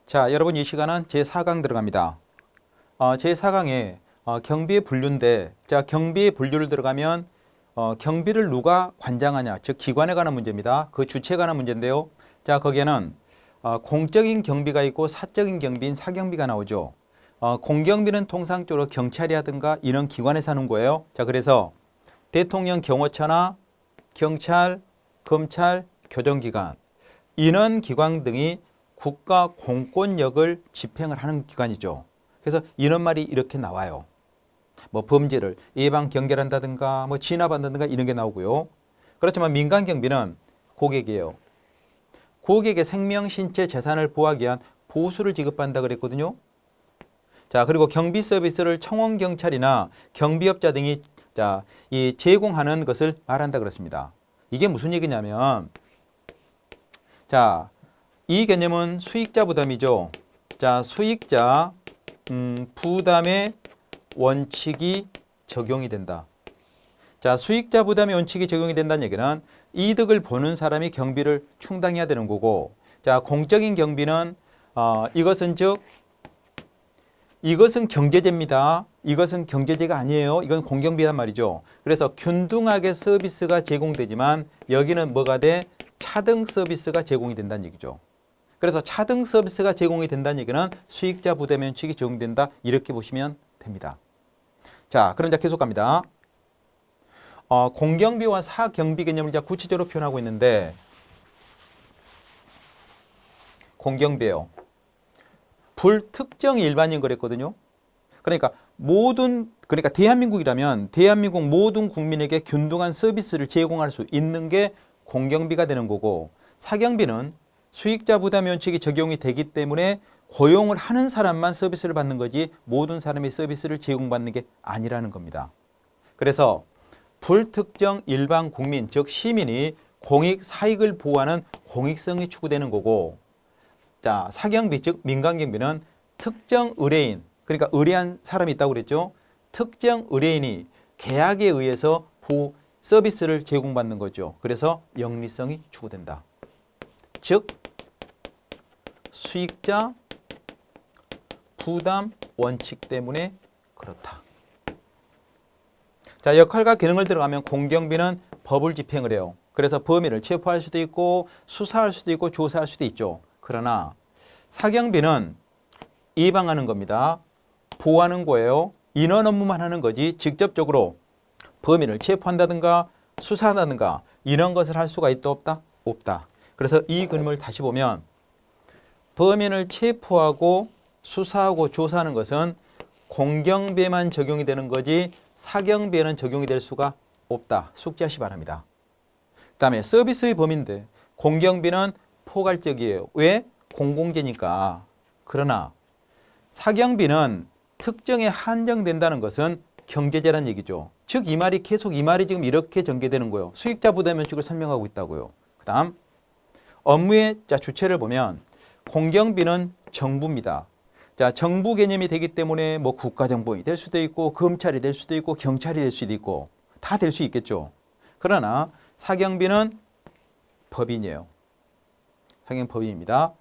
자, 여러분 이 시간은 제4강 들어갑니다. 제4강에 경비의 분류인데, 자, 경비의 분류를 들어가면 경비를 누가 관장하냐, 즉 기관에 관한 문제입니다. 그 주체에 관한 문제인데요. 자, 거기에는 공적인 경비가 있고 사적인 경비인 사경비가 나오죠. 공경비는 통상적으로 경찰이라든가 이런 기관에서 하는 거예요. 자, 그래서 대통령 경호처나 경찰, 검찰, 교정기관, 인원기관 등이 국가 공권력을 집행을 하는 기관이죠. 그래서 이런 말이 이렇게 나와요. 뭐 범죄를 예방 경계한다든가 뭐 진압한다든가 이런 게 나오고요. 그렇지만 민간 경비는 고객이에요. 고객의 생명, 신체, 재산을 보호하기 위한 보수를 지급한다 그랬거든요. 자, 그리고 경비 서비스를 청원 경찰이나 경비업자 등이 이 제공하는 것을 말한다 그렇습니다. 이게 무슨 얘기냐면, 자, 이 개념은 수익자 부담이죠. 자, 수익자 부담의 원칙이 적용이 된다. 자, 수익자 부담의 원칙이 적용이 된다는 얘기는 이득을 보는 사람이 경비를 충당해야 되는 거고, 자, 공적인 경비는 이것은 경제재입니다. 이것은 경제재가 아니에요. 이건 공경비란 말이죠. 그래서 균등하게 서비스가 제공되지만 여기는 뭐가 돼? 차등 서비스가 제공이 된다는 얘기죠. 그래서 차등 서비스가 제공이 된다는 얘기는 수익자 부담 원칙이 적용된다. 이렇게 보시면 됩니다. 자, 그럼 이제 계속 갑니다. 공경비와 사경비 개념을 이제 구체적으로 표현하고 있는데, 공경비예요. 불특정 일반인 그랬거든요. 그러니까 대한민국이라면 대한민국 모든 국민에게 균등한 서비스를 제공할 수 있는 게 공경비가 되는 거고, 사경비는 수익자 부담 원칙이 적용이 되기 때문에 고용을 하는 사람만 서비스를 받는 거지 모든 사람이 서비스를 제공받는 게 아니라는 겁니다. 그래서 불특정 일반 국민, 즉 시민이 공익, 사익을 보호하는 공익성이 추구되는 거고, 자, 사경비, 즉 민간경비는 특정 의뢰인, 그러니까 의뢰한 사람이 있다고 그랬죠. 특정 의뢰인이 계약에 의해서 서비스를 제공받는 거죠. 그래서 영리성이 추구된다. 즉 수익자 부담 원칙 때문에 그렇다. 자, 역할과 기능을 들어가면 공경비는 법을 집행을 해요. 그래서 범인을 체포할 수도 있고 수사할 수도 있고 조사할 수도 있죠. 그러나 사경비는 예방하는 겁니다. 보호하는 거예요. 인원 업무만 하는 거지 직접적으로 범인을 체포한다든가 수사한다든가 이런 것을 할 수가 있다 없다? 없다. 그래서 이 그림을 다시 보면 범인을 체포하고 수사하고 조사하는 것은 공경비에만 적용이 되는 거지 사경비에는 적용이 될 수가 없다. 숙지하시 바랍니다. 그 다음에 서비스의 범위인데 공경비는 포괄적이에요. 왜? 공공재니까. 그러나 사경비는 특정에 한정된다는 것은 경제재란 얘기죠. 즉 이 말이 지금 이렇게 전개되는 거예요. 수익자 부담 원칙을 설명하고 있다고요. 그 다음 업무의 주체를 보면 공경비는 정부입니다. 자, 정부 개념이 되기 때문에 뭐 국가정보원이 될 수도 있고 검찰이 될 수도 있고 경찰이 될 수도 있고 다 될 수 있겠죠. 그러나 사경비는 법인이에요. 사경 법인입니다.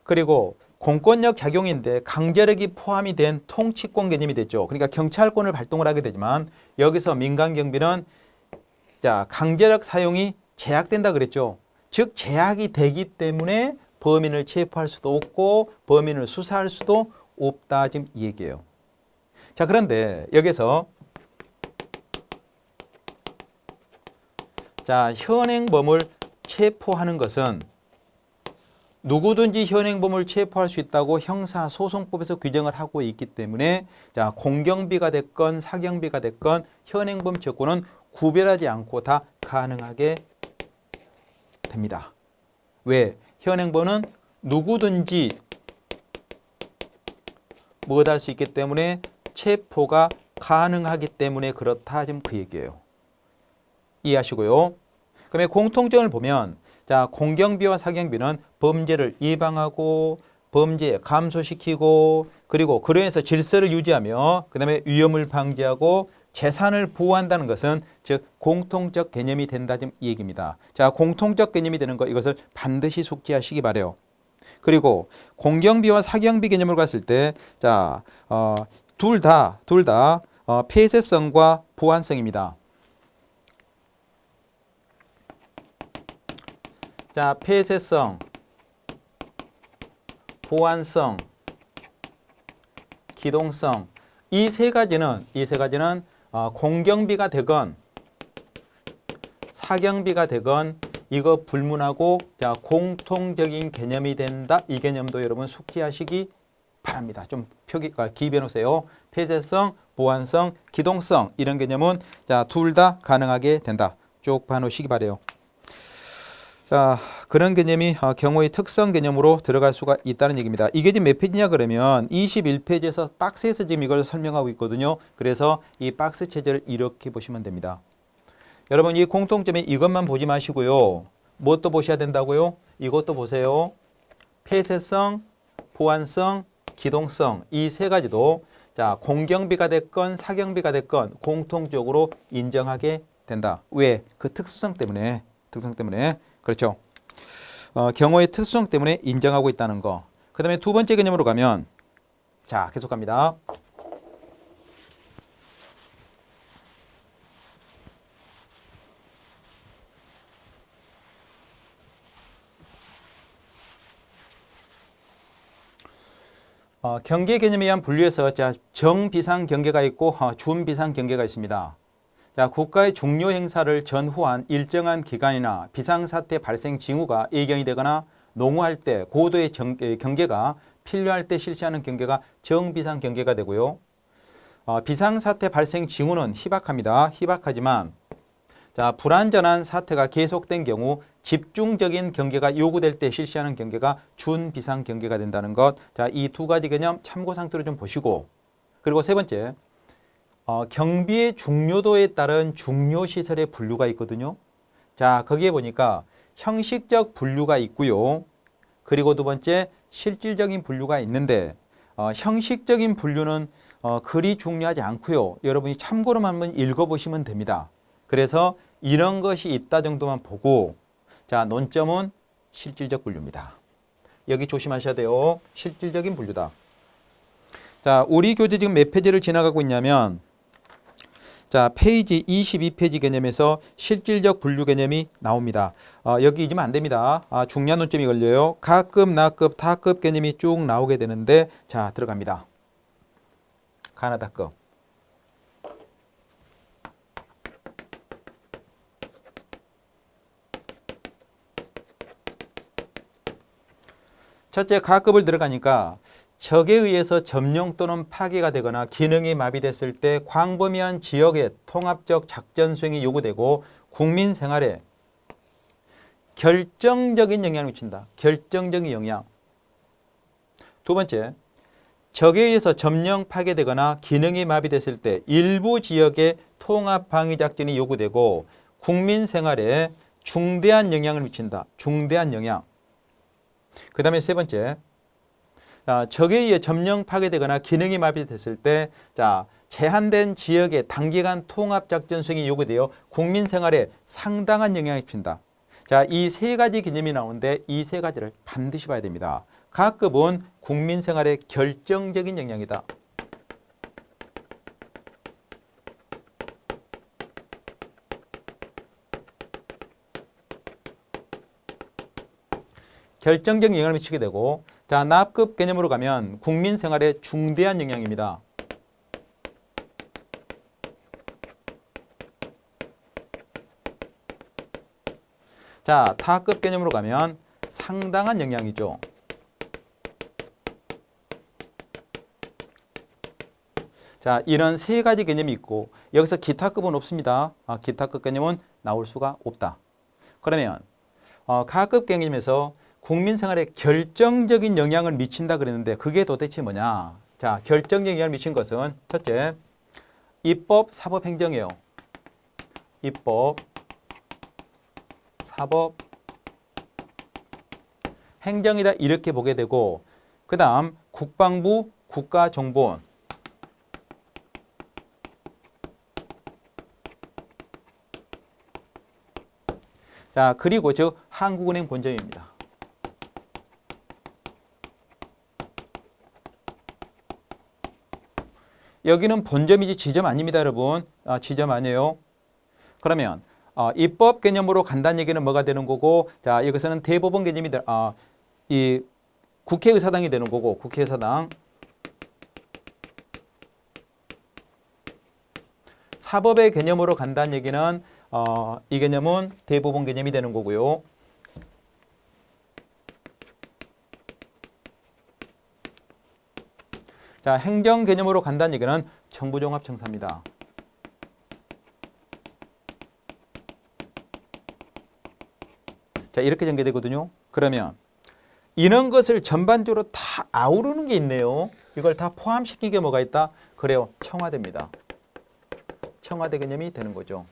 그리고 공권력 작용인데 강제력이 포함이 된 통치권 개념이 됐죠. 그러니까 경찰권을 발동을 하게 되지만 여기서 민간경비는 강제력 사용이 제약된다 그랬죠. 즉 제약이 되기 때문에 범인을 체포할 수도 없고 범인을 수사할 수도 없다. 지금 이 얘기예요. 자, 그런데 여기서 현행범을 체포하는 것은 누구든지 현행범을 체포할 수 있다고 형사소송법에서 규정을 하고 있기 때문에 공경비가 됐건 사경비가 됐건 현행범 체포는 구별하지 않고 다 가능하게 됩니다. 왜? 현행범은 누구든지 할 수 있기 때문에 체포가 가능하기 때문에 그렇다. 지금 그 얘기예요. 이해하시고요. 그러면 공통점을 보면 공경비와 사경비는 범죄를 예방하고 범죄 감소시키고 그리고 그로 인해서 질서를 유지하며 그 다음에 위험을 방지하고 재산을 보호한다는 것은 즉 공통적 개념이 된다. 지금 이 얘기입니다. 자, 공통적 개념이 되는 것 이것을 반드시 숙지하시기 바라요. 그리고 공경비와 사경비 개념으로 갔을 때, 자, 둘 다 폐쇄성과 보완성입니다. 자, 폐쇄성, 보완성, 기동성 이 세 가지는 공경비가 되건 사경비가 되건 이거 불문하고 자 공통적인 개념이 된다. 이 개념도 여러분 숙지하시기 바랍니다. 좀 기입해 놓으세요. 폐쇄성, 보완성, 기동성 이런 개념은 자 둘 다 가능하게 된다. 쭉 봐놓으시기 바래요. 자, 그런 개념이 경우의 특성 개념으로 들어갈 수가 있다는 얘기입니다. 이게 지금 몇 페이지냐 그러면 21페이지에서 박스에서 지금 이걸 설명하고 있거든요. 그래서 이 박스 체제를 이렇게 보시면 됩니다. 여러분 이 공통점이 이것만 보지 마시고요. 무엇도 보셔야 된다고요? 이것도 보세요. 폐쇄성, 보완성, 기동성 이 세 가지도 자 공경비가 됐건 사경비가 됐건 공통적으로 인정하게 된다. 왜? 그 특수성 때문에. 그렇죠. 경우의 특수성 때문에 인정하고 있다는 거. 그 다음에 두 번째 개념으로 가면 자 계속 갑니다. 경계 개념에 의한 분류에서 자 정비상 경계가 있고 준비상 경계가 있습니다. 자, 국가의 중요 행사를 전후한 일정한 기간이나 비상사태 발생 징후가 예견이 되거나 농후할 때 고도의 경계가 필요할 때 실시하는 경계가 정비상 경계가 되고요. 비상사태 발생 징후는 희박합니다. 희박하지만 자, 불안전한 사태가 계속된 경우 집중적인 경계가 요구될 때 실시하는 경계가 준비상 경계가 된다는 것. 자, 이 두 가지 개념 참고 상태로 좀 보시고 그리고 세 번째 경비의 중요도에 따른 중요시설의 분류가 있거든요. 자, 거기에 보니까 형식적 분류가 있고요. 그리고 두 번째 실질적인 분류가 있는데 형식적인 분류는 그리 중요하지 않고요. 여러분이 참고로만 한번 읽어보시면 됩니다. 그래서 이런 것이 있다 정도만 보고 자, 논점은 실질적 분류입니다. 여기 조심하셔야 돼요. 실질적인 분류다. 자, 우리 교재 지금 몇 페이지를 지나가고 있냐면 자, 페이지 22페이지 개념에서 실질적 분류 개념이 나옵니다. 여기 잊으면 안 됩니다. 중요한 논점이 걸려요. 가급, 나급, 타급 개념이 쭉 나오게 되는데 자, 들어갑니다. 가나다급. 첫째, 가급을 들어가니까 적에 의해서 점령 또는 파괴가 되거나 기능이 마비됐을 때 광범위한 지역의 통합적 작전 수행이 요구되고 국민 생활에 결정적인 영향을 미친다. 결정적인 영향. 두 번째, 적에 의해서 점령 파괴되거나 기능이 마비됐을 때 일부 지역의 통합 방위 작전이 요구되고 국민 생활에 중대한 영향을 미친다. 중대한 영향. 그 다음에 세 번째, 적에 의해 점령 파괴되거나 기능이 마비됐을 때 제한된 지역의 단기간 통합 작전 수행이 요구되어 국민 생활에 상당한 영향을 미친다. 자, 이 세 가지 개념이 나오는데 이 세 가지를 반드시 봐야 됩니다. 가급은 국민 생활에 결정적인 영향이다. 결정적인 영향을 미치게 되고 자, 납급 개념으로 가면 국민 생활에 중대한 영향입니다. 자, 타급 개념으로 가면 상당한 영향이죠. 자, 이런 세 가지 개념이 있고 여기서 기타급은 없습니다. 기타급 개념은 나올 수가 없다. 그러면 가급 개념에서 국민 생활에 결정적인 영향을 미친다 그랬는데 그게 도대체 뭐냐? 자, 결정적인 영향을 미친 것은 첫째, 입법, 사법, 행정이에요. 입법, 사법, 행정이다 이렇게 보게 되고 그 다음 국방부, 국가정보원. 자, 그리고 즉 한국은행 본점입니다. 여기는 본점이지 지점 아닙니다, 여러분. 지점 아니에요. 그러면 입법 개념으로 간다는 얘기는 뭐가 되는 거고, 자, 이것은 대법원 개념이 이 국회의사당이 되는 거고, 국회의사당. 사법의 개념으로 간다는 얘기는 이 개념은 대법원 개념이 되는 거고요. 자, 행정 개념으로 간다는 얘기는 정부종합청사입니다. 자, 이렇게 전개되거든요. 그러면 이런 것을 전반적으로 다 아우르는 게 있네요. 이걸 다 포함시킨 게 뭐가 있다? 그래요. 청와대입니다. 청와대 개념이 되는 거죠.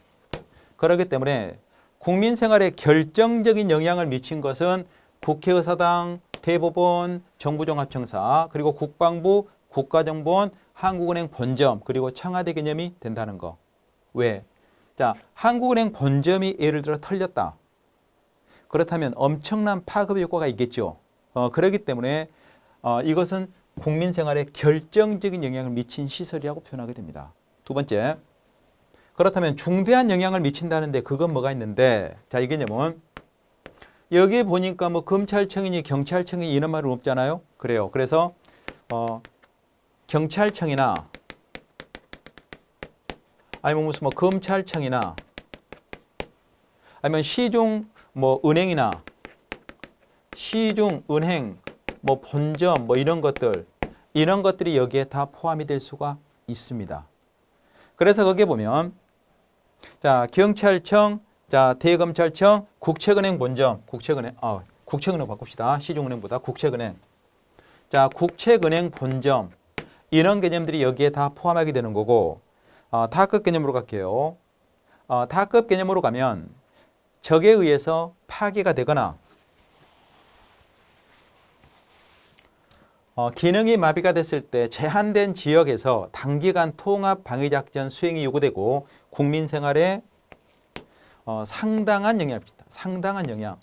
그렇기 때문에 국민 생활에 결정적인 영향을 미친 것은 국회의사당, 대법원, 정부종합청사, 그리고 국방부, 국가정보원, 한국은행 본점, 그리고 청와대 개념이 된다는 거. 왜? 자, 한국은행 본점이 예를 들어 털렸다. 그렇다면 엄청난 파급 효과가 있겠죠. 그렇기 때문에 이것은 국민 생활에 결정적인 영향을 미친 시설이라고 표현하게 됩니다. 두 번째, 그렇다면 중대한 영향을 미친다는데 그건 뭐가 있는데, 자, 이 개념은 여기 보니까 뭐 검찰청이니 경찰청이 이런 말은 없잖아요. 그래요. 그래서 경찰청이나 아니면 무슨 뭐 검찰청이나 아니면 시중 뭐 은행이나 시중 은행 뭐 본점 뭐 이런 것들이 여기에 다 포함이 될 수가 있습니다. 그래서 거기에 보면 자, 경찰청, 자, 대검찰청, 국책은행 본점, 국책은행 바꿉시다. 시중은행보다 국책은행. 자, 국책은행 본점 이런 개념들이 여기에 다 포함하게 되는 거고, 다급 개념으로 갈게요. 다급 개념으로 가면 적에 의해서 파괴가 되거나 기능이 마비가 됐을 때 제한된 지역에서 단기간 통합 방위작전 수행이 요구되고 국민 생활에 상당한 영향을 미친다. 상당한 영향.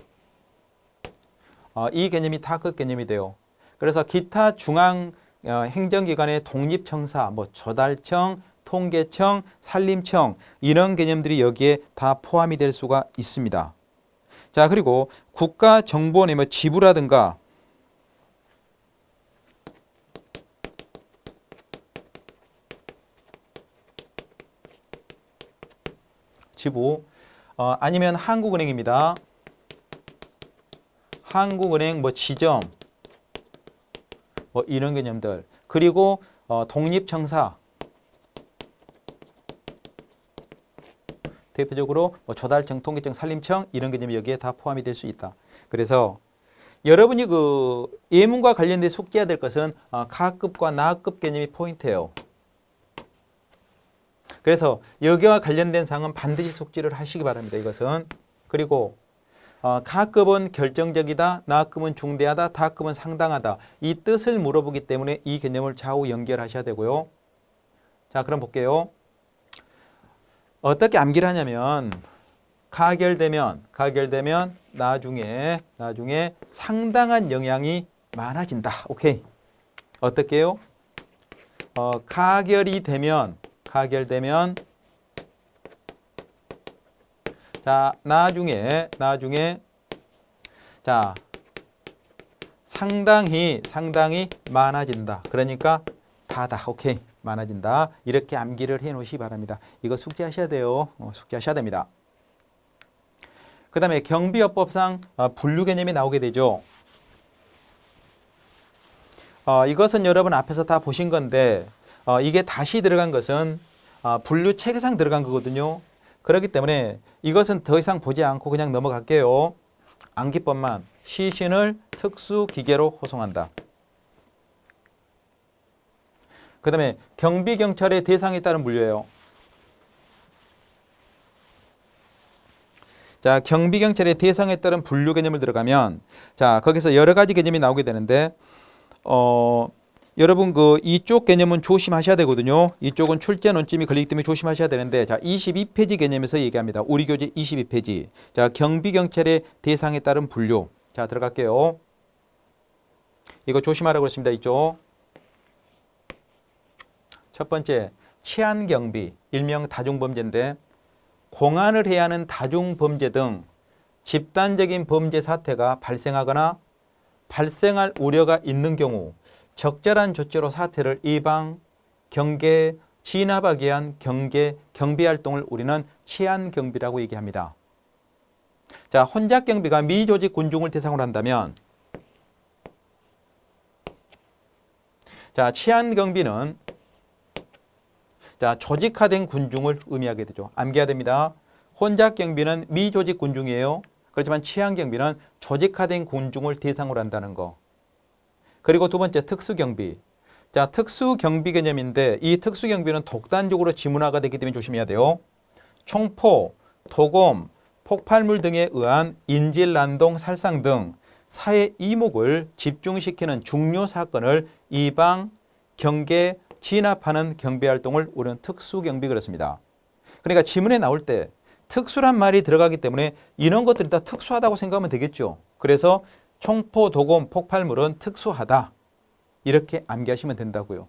이 개념이 다급 개념이 돼요. 그래서 기타 중앙 행정기관의 독립청사, 뭐 조달청, 통계청, 산림청 이런 개념들이 여기에 다 포함이 될 수가 있습니다. 자, 그리고 국가정보원의 뭐 지부라든가 지부 아니면 한국은행입니다. 한국은행 뭐 지점 뭐 이런 개념들 그리고 독립청사 대표적으로 뭐 조달청, 통계청, 산림청 이런 개념이 여기에 다 포함이 될 수 있다. 그래서 여러분이 그 예문과 관련된 숙지해야 될 것은 가급과 나급 개념이 포인트예요. 그래서 여기와 관련된 사항은 반드시 숙지를 하시기 바랍니다. 이것은. 그리고 가급은 결정적이다, 나급은 중대하다, 다급은 상당하다. 이 뜻을 물어보기 때문에 이 개념을 좌우 연결하셔야 되고요. 자, 그럼 볼게요. 어떻게 암기를 하냐면 가결되면 나중에 상당한 영향이 많아진다. 오케이. 어떻게 해요? 가결되면 자, 나중에 자, 상당히 많아진다. 그러니까 다다. 오케이. 많아진다. 이렇게 암기를 해 놓으시기 바랍니다. 이거 숙지하셔야 돼요. 숙지하셔야 됩니다. 그 다음에 경비업법상 분류 개념이 나오게 되죠. 이것은 여러분 앞에서 다 보신 건데 이게 다시 들어간 것은 분류 체계상 들어간 거거든요. 그렇기 때문에 이것은 더 이상 보지 않고 그냥 넘어갈게요. 암기법만 시신을 특수기계로 호송한다. 그 다음에 경비경찰의 대상에 따른 분류예요. 자, 경비경찰의 대상에 따른 분류 개념을 들어가면 자, 거기서 여러 가지 개념이 나오게 되는데 여러분 그 이쪽 개념은 조심하셔야 되거든요. 이쪽은 출제 논점이 걸리기 때문에 조심하셔야 되는데 자, 22페이지 개념에서 얘기합니다. 우리 교재 22페이지. 자, 경비경찰의 대상에 따른 분류. 자, 들어갈게요. 이거 조심하라고 그랬습니다. 이쪽. 첫 번째, 치안경비, 일명 다중범죄인데 공안을 해야 하는 다중범죄 등 집단적인 범죄 사태가 발생하거나 발생할 우려가 있는 경우 적절한 조치로 사태를 예방, 경계, 진압하기 위한 경비활동을 우리는 치안경비라고 얘기합니다. 자, 혼잡경비가 미조직 군중을 대상으로 한다면 자, 치안경비는 자, 조직화된 군중을 의미하게 되죠. 암기해야 됩니다. 혼잡경비는 미조직 군중이에요. 그렇지만 치안경비는 조직화된 군중을 대상으로 한다는 거. 그리고 두 번째, 특수경비. 자, 특수경비 개념인데 이 특수경비는 독단적으로 지문화가 되기 때문에 조심해야 돼요. 총포, 도검, 폭발물 등에 의한 인질난동, 살상 등 사회 이목을 집중시키는 중요 사건을 예방, 경계, 진압하는 경비활동을 우리는 특수경비 그렇습니다. 그러니까 지문에 나올 때 특수란 말이 들어가기 때문에 이런 것들이 다 특수하다고 생각하면 되겠죠. 그래서 총포, 도검, 폭발물은 특수하다. 이렇게 암기하시면 된다고요.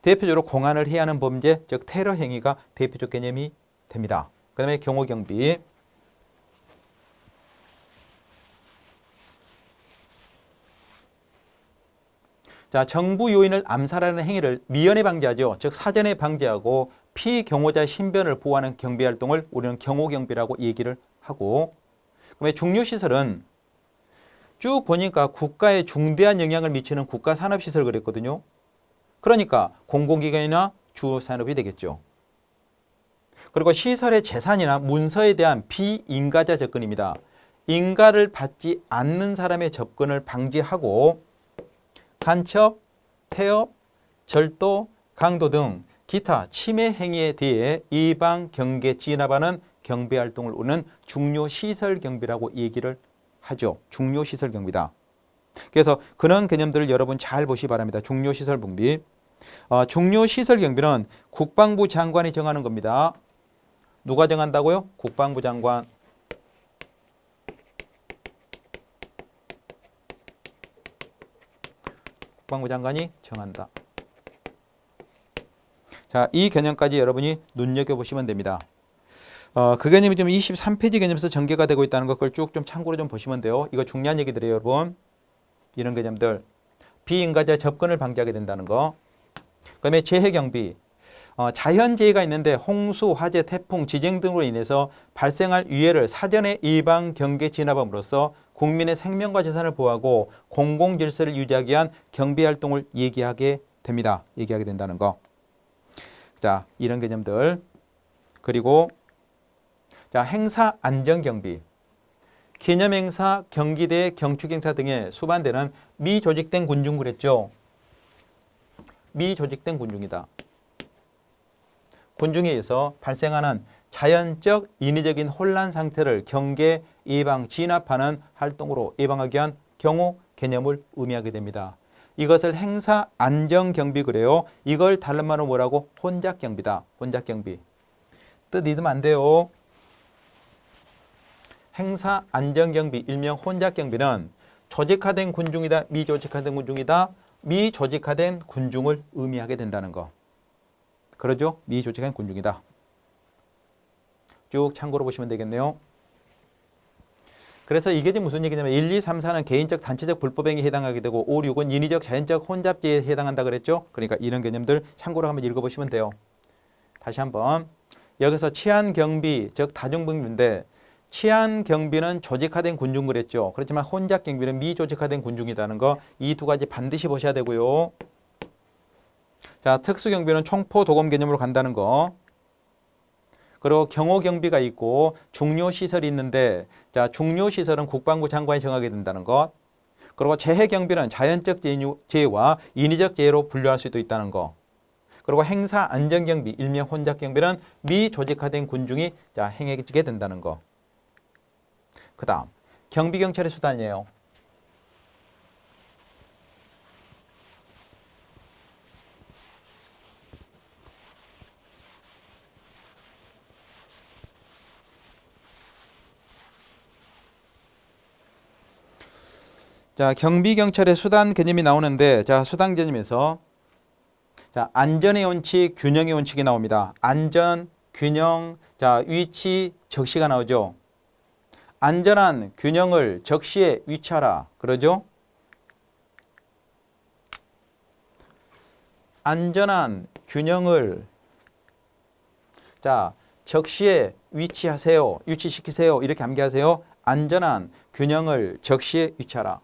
대표적으로 공안을 해야 하는 범죄, 즉 테러 행위가 대표적 개념이 됩니다. 그 다음에 경호경비. 자, 정부 요인을 암살하는 행위를 미연에 방지하죠. 즉 사전에 방지하고 피경호자의 신변을 보호하는 경비활동을 우리는 경호경비라고 얘기를 하고, 그다음에 중요시설은 쭉 보니까 국가에 중대한 영향을 미치는 국가산업시설 그랬거든요. 그러니까 공공기관이나 주산업이 되겠죠. 그리고 시설의 재산이나 문서에 대한 비인가자 접근입니다. 인가를 받지 않는 사람의 접근을 방지하고 간첩, 태업, 절도, 강도 등 기타 침해 행위에 대해 예방, 경계, 진압하는 경비활동을 우리는 중요시설경비라고 얘기를 하죠. 중요시설경비다. 그래서 그런 개념들을 여러분 잘 보시기 바랍니다. 중요시설경비. 중요시설경비는 국방부 장관이 정하는 겁니다. 누가 정한다고요? 국방부 장관. 국방부 장관이 정한다. 자, 이 개념까지 여러분이 눈여겨보시면 됩니다. 그 개념이 좀 23페이지 개념에서 전개가 되고 있다는 걸 쭉 좀 참고로 좀 보시면 돼요. 이거 중요한 얘기들이에요, 여러분. 이런 개념들. 비인가자의 접근을 방지하게 된다는 거. 그다음에 재해경비. 자연재해가 있는데 홍수, 화재, 태풍, 지진 등으로 인해서 발생할 위해를 사전에 예방, 경계, 진압함으로써 국민의 생명과 재산을 보호하고 공공질서를 유지하기 위한 경비활동을 얘기하게 됩니다. 얘기하게 된다는 거. 자, 이런 개념들. 그리고 자, 행사 안전경비. 기념행사, 경기대, 경축행사 등에 수반되는 미조직된 군중 그랬죠. 미조직된 군중이다. 군중에 의해서 발생하는 자연적 인위적인 혼란 상태를 경계, 예방, 진압하는 활동으로 예방하기 위한 경호 개념을 의미하게 됩니다. 이것을 행사 안전경비 그래요. 이걸 다른 말로 뭐라고? 혼잡경비다. 혼잡경비. 뜻 잊으면 안 돼요. 행사 안전경비, 일명 혼잡경비는 조직화된 군중이다. 미조직화된 군중이다. 미조직화된 군중을 의미하게 된다는 거. 그러죠? 미조직화된 군중이다. 쭉 참고로 보시면 되겠네요. 그래서 이게 지금 무슨 얘기냐면 1, 2, 3, 4는 개인적, 단체적 불법행위에 해당하게 되고 5, 6은 인위적, 자연적 혼잡죄에 해당한다 그랬죠? 그러니까 이런 개념들 참고로 한번 읽어보시면 돼요. 다시 한번. 여기서 치안경비, 즉 다중범죄인데 치안경비는 조직화된 군중 그랬죠? 그렇지만 혼잡경비는 미조직화된 군중이라는 거, 이 두 가지 반드시 보셔야 되고요. 자, 특수경비는 총포, 도검 개념으로 간다는 거. 그리고 경호경비가 있고 중요시설이 있는데, 자, 중요시설은 국방부 장관이 정하게 된다는 것. 그리고 재해경비는 자연적 재해와 인위적 재해로 분류할 수도 있다는 거. 그리고 행사 안전경비, 일명 혼잡경비는 미조직화된 군중이 자, 행해지게 된다는 거. 그 다음 경비경찰의 수단이에요. 자, 경비경찰의 수단 개념이 나오는데, 자, 수단 개념에서 자, 안전의 원칙, 균형의 원칙이 나옵니다. 안전, 균형, 자, 위치, 적시가 나오죠. 안전한 균형을 적시에 위치하라. 그러죠? 안전한 균형을 자, 적시에 위치하세요. 위치시키세요. 이렇게 암기하세요. 안전한 균형을 적시에 위치하라.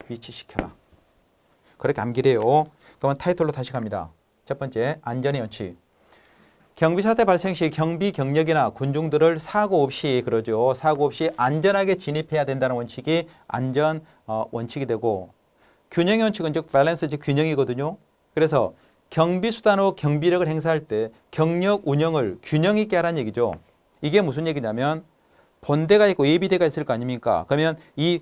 위치시켜라. 그렇게 암기를 해요. 그러면 타이틀로 다시 갑니다. 첫 번째, 안전의 원칙. 경비사태 발생 시 경비 경력이나 군중들을 사고 없이 그러죠. 사고 없이 안전하게 진입해야 된다는 원칙이 안전 원칙이 되고, 균형의 원칙은 즉 밸런스, 즉 균형이거든요. 그래서 경비수단으로 경비력을 행사할 때 경력 운영을 균형 있게 하라는 얘기죠. 이게 무슨 얘기냐면 본대가 있고 예비대가 있을 거 아닙니까? 그러면 이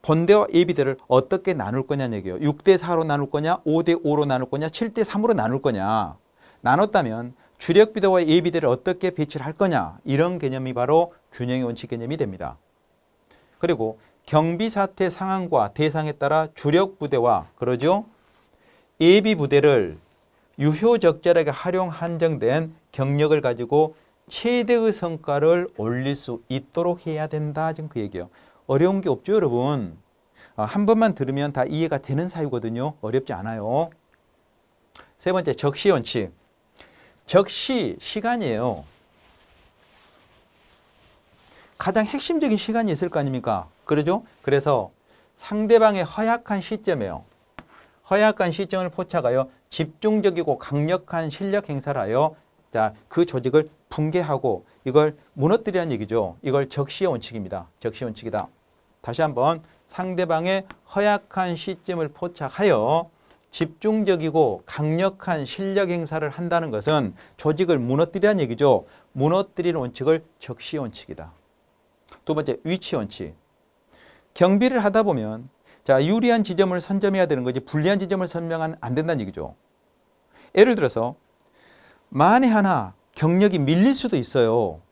본대와 예비대를 어떻게 나눌 거냐는 얘기예요. 6대 4로 나눌 거냐, 5대 5로 나눌 거냐, 7대 3으로 나눌 거냐. 나눴다면 주력비대와 예비대를 어떻게 배치를 할 거냐. 이런 개념이 바로 균형의 원칙 개념이 됩니다. 그리고 경비사태 상황과 대상에 따라 주력부대와 그러죠. 예비부대를 유효적절하게 활용 한정된 경력을 가지고 최대의 성과를 올릴 수 있도록 해야 된다. 지금 그 얘기예요. 어려운 게 없죠, 여러분. 한 번만 들으면 다 이해가 되는 사유거든요. 어렵지 않아요. 세 번째, 적시 원칙. 적시 시간이에요. 가장 핵심적인 시간이 있을 거 아닙니까? 그러죠? 그래서 상대방의 허약한 시점이에요. 허약한 시점을 포착하여 집중적이고 강력한 실력 행사를 하여 자, 그 조직을 붕괴하고 이걸 무너뜨리라는 얘기죠. 이걸 적시의 원칙입니다. 적시의 원칙이다. 다시 한번 상대방의 허약한 시점을 포착하여 집중적이고 강력한 실력 행사를 한다는 것은 조직을 무너뜨리라는 얘기죠. 무너뜨리는 원칙을 적시의 원칙이다. 두 번째, 위치 원칙. 경비를 하다 보면 자, 유리한 지점을 선점해야 되는 거지 불리한 지점을 선명하면 안 된다는 얘기죠. 예를 들어서 만에 하나 경력이 밀릴 수도 있어요.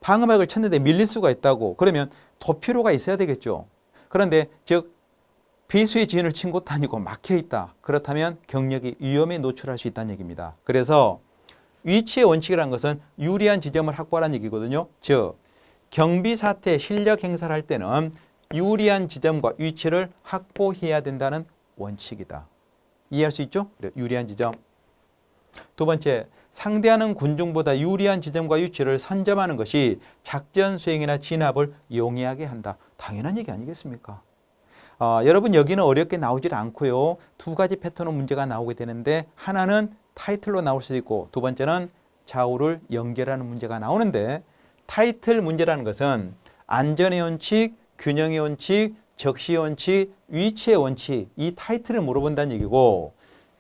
방음막을 쳤는데 밀릴 수가 있다고. 그러면 도피로가 있어야 되겠죠. 그런데 즉 비수의 지연을 친 곳도 아니고 막혀 있다. 그렇다면 경력이 위험에 노출할 수 있다는 얘기입니다. 그래서 위치의 원칙이라는 것은 유리한 지점을 확보하라는 얘기거든요. 즉 경비 사태 실력 행사를 할 때는 유리한 지점과 위치를 확보해야 된다는 원칙이다. 이해할 수 있죠? 유리한 지점. 두 번째, 상대하는 군중보다 유리한 지점과 위치를 선점하는 것이 작전 수행이나 진압을 용이하게 한다. 당연한 얘기 아니겠습니까? 여러분 여기는 어렵게 나오질 않고요. 두 가지 패턴의 문제가 나오게 되는데 하나는 타이틀로 나올 수도 있고 두 번째는 좌우를 연결하는 문제가 나오는데 타이틀 문제라는 것은 안전의 원칙, 균형의 원칙, 적시의 원칙, 위치의 원칙 이 타이틀을 물어본다는 얘기고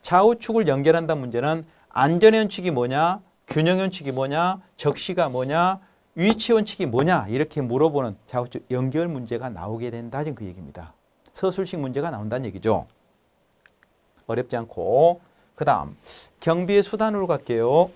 좌우축을 연결한다는 문제는 안전의 원칙이 뭐냐, 균형의 원칙이 뭐냐, 적시가 뭐냐, 위치 원칙이 뭐냐 이렇게 물어보는 좌우축 연결 문제가 나오게 된다. 지금 그 얘기입니다. 서술식 문제가 나온다는 얘기죠. 어렵지 않고 그 다음 경비의 수단으로 갈게요.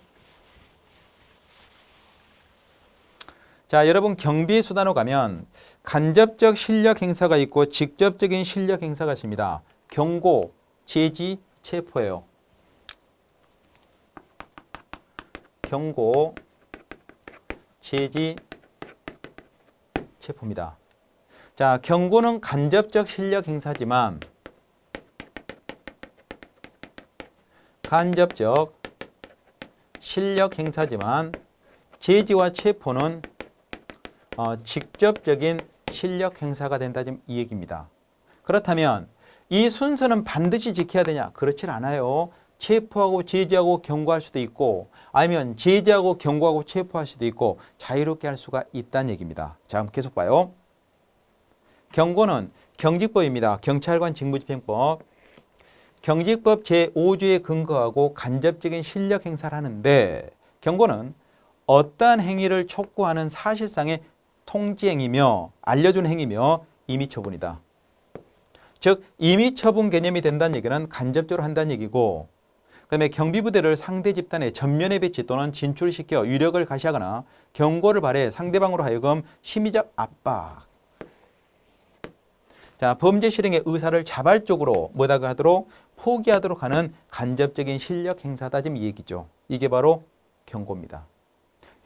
자, 여러분 경비의 수단으로 가면 간접적 실력 행사가 있고 직접적인 실력 행사가 있습니다. 경고, 제지, 체포예요. 경고, 제지, 체포입니다. 자, 경고는 간접적 실력 행사지만 제지와 체포는 직접적인 실력 행사가 된다. 지금 이 얘기입니다. 그렇다면 이 순서는 반드시 지켜야 되냐? 그렇진 않아요. 체포하고 제지하고 경고할 수도 있고 아니면 제지하고 경고하고 체포할 수도 있고 자유롭게 할 수가 있다는 얘기입니다. 자, 그럼 계속 봐요. 경고는 경직법입니다. 경찰관 직무집행법. 경직법 제5조에 근거하고 간접적인 실력 행사를 하는데 경고는 어떠한 행위를 촉구하는 사실상의 통지행위며 알려준 행위며 임의처분이다. 즉 임의처분 개념이 된다는 얘기는 간접적으로 한다는 얘기고 그다음에 경비부대를 상대 집단의 전면에 배치 또는 진출시켜 유력을 가시하거나 경고를 발해 상대방으로 하여금 심리적 압박 자, 범죄 실행의 의사를 자발적으로 뭐다고 하도록 포기하도록 하는 간접적인 실력 행사다 지금 이 얘기죠. 이게 바로 경고입니다.